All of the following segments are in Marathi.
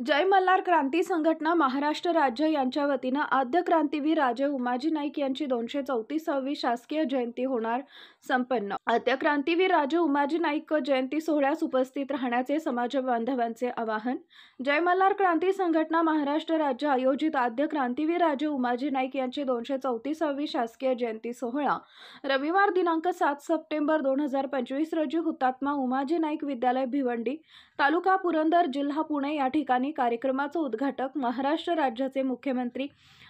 जय मल्हार क्रांती संघटना महाराष्ट्र राज्य यांच्या वतीनं आद्य क्रांतीवीर राजे उमाजी नाईक यांची 234वी शासकीय जयंती होणार संपन्न। आद्य क्रांतीवीर राजे उमाजी नाईक जयंती सोहळ्यास उपस्थित राहण्याचे समाज बांधवांचे आवाहन। जय मल्हार क्रांती संघटना महाराष्ट्र राज्य आयोजित आद्य क्रांतीवीर राजे उमाजी नाईक यांची 234वी शासकीय जयंती सोहळा रविवार दिनांक 7 सप्टेंबर 2025 रोजी हुतात्मा उमाजी नाईक विद्यालय भिवंडी तालुका पुरंदर जिल्हा पुणे या ठिकाणी कार्यक्रमाचे उद्घाटक महाराष्ट्र राज्याचे मुख्यमंत्री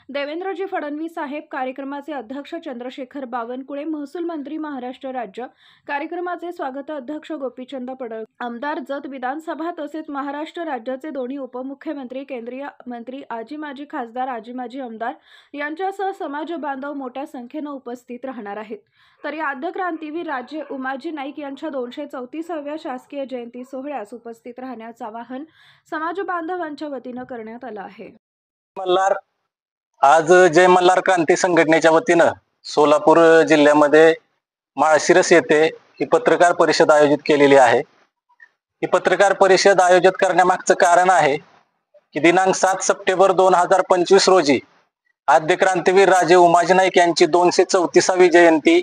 देवेंद्रजी फडणवीस साहेब, कार्यक्रमाचे अध्यक्ष चंद्रशेखर बावनकुळे, महसूल मंत्री महाराष्ट्र राज्य, कार्यक्रमाचे स्वागत अध्यक्ष गोपीचंद पडळकर, आमदार जत विधानसभा तसेच महाराष्ट्र राज्याचे दोन्ही उपमुख्यमंत्री, केंद्रीय मंत्री, आजी माजी खासदार, आजी माजी आमदार यांच्यासह समाज बांधव मोठ्या संख्येने उपस्थित राहणार आहेत। तर या आद्य क्रांतीवीर राजे उमाजी नाईक यांच्या 234व्या शासकीय जयंती सोहळ्यास उपस्थित राहण्याचे आवाहन समाज बांधवांच्या वतीने करण्यात आले आहे। मल्हार आज जय मल्हार क्रांती संघटनेच्या वतीनं सोलापूर जिल्ह्यामध्ये माळशिरस येथे ही पत्रकार परिषद आयोजित केलेली आहे। ही पत्रकार परिषद आयोजित करण्यामागचं कारण आहे की दिनांक 7 सप्टेंबर 2025 रोजी आद्य क्रांतीवीर राजे उमाजी नाईक यांची 234वी जयंती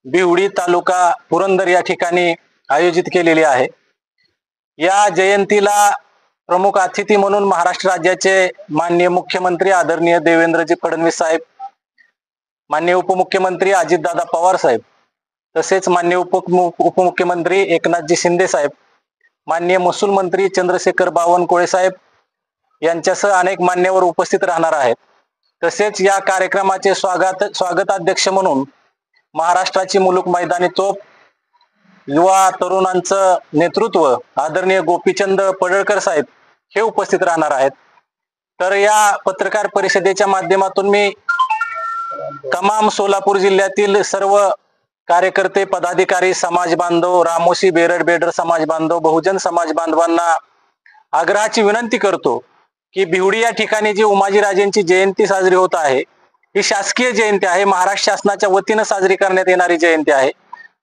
भिवडी तालुका पुरंदर या ठिकाणी आयोजित केलेली आहे। या जयंतीला प्रमुख अतिथी म्हणून महाराष्ट्र राज्याचे माननीय मुख्यमंत्री आदरणीय देवेंद्रजी फडणवीस साहेब, माननीय उपमुख्यमंत्री अजितदादा पवार साहेब, तसेच माननीय उपमुख्यमंत्री एकनाथजी शिंदे साहेब, माननीय महसूल मंत्री चंद्रशेखर बावनकुळे साहेब यांच्यासह अनेक मान्यवर उपस्थित राहणार आहेत। तसेच या कार्यक्रमाचे स्वागताध्यक्ष म्हणून महाराष्ट्राची मुलुक मैदानी तोप युवा तरुणांचं नेतृत्व आदरणीय गोपीचंद पडळकर साहेब हे उपस्थित राहणार आहेत। तर या पत्रकार परिषदेच्या माध्यमातून मी तमाम सोलापूर जिल्ह्यातील सर्व कार्यकर्ते, पदाधिकारी, समाज बांधव, रामोशी बेरड बेडर समाज बांधव, बहुजन समाज बांधवांना आग्रहाची विनंती करतो की भिवडी या ठिकाणी जी उमाजी राजेंची जयंती साजरी होत आहे ही शासकीय जयंती आहे, महाराष्ट्र शासनाच्या वतीनं साजरी करण्यात येणारी जयंती आहे।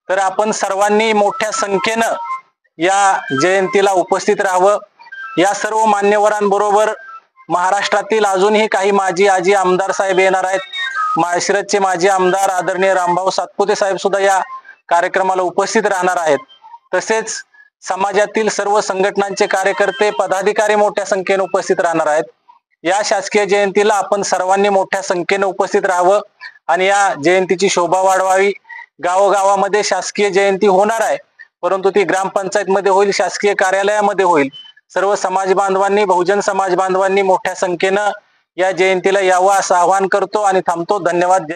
तर आपण सर्वांनी मोठ्या संख्येनं या जयंतीला उपस्थित राहावं। या सर्व मान्यवरांबरोबर महाराष्ट्रातील अजूनही काही माजी आजी आमदार साहेब येणार आहेत। माळशिरसचे माजी आमदार आदरणीय रामभाऊ सातपुते साहेब सुद्धा या कार्यक्रमाला उपस्थित राहणार आहेत। तसेच समाजातील सर्व संघटनांचे कार्यकर्ते, पदाधिकारी मोठ्या संख्येने उपस्थित राहणार आहेत। या शासकीय जयंतीला आपण सर्वांनी मोठ्या संख्येने उपस्थित राहावं आणि या जयंतीची शोभा वाढवावी। गावोगावामध्ये शासकीय जयंती होणार आहे, परंतु ती ग्रामपंचायत मध्ये होईल, शासकीय कार्यालयामध्ये होईल। सर्व समाज बांधवांनी, बहुजन समाज बांधवांनी मोठ्या संख्येनं या जयंतीला यावं असं आवाहन करतो आणि थांबतो। धन्यवाद।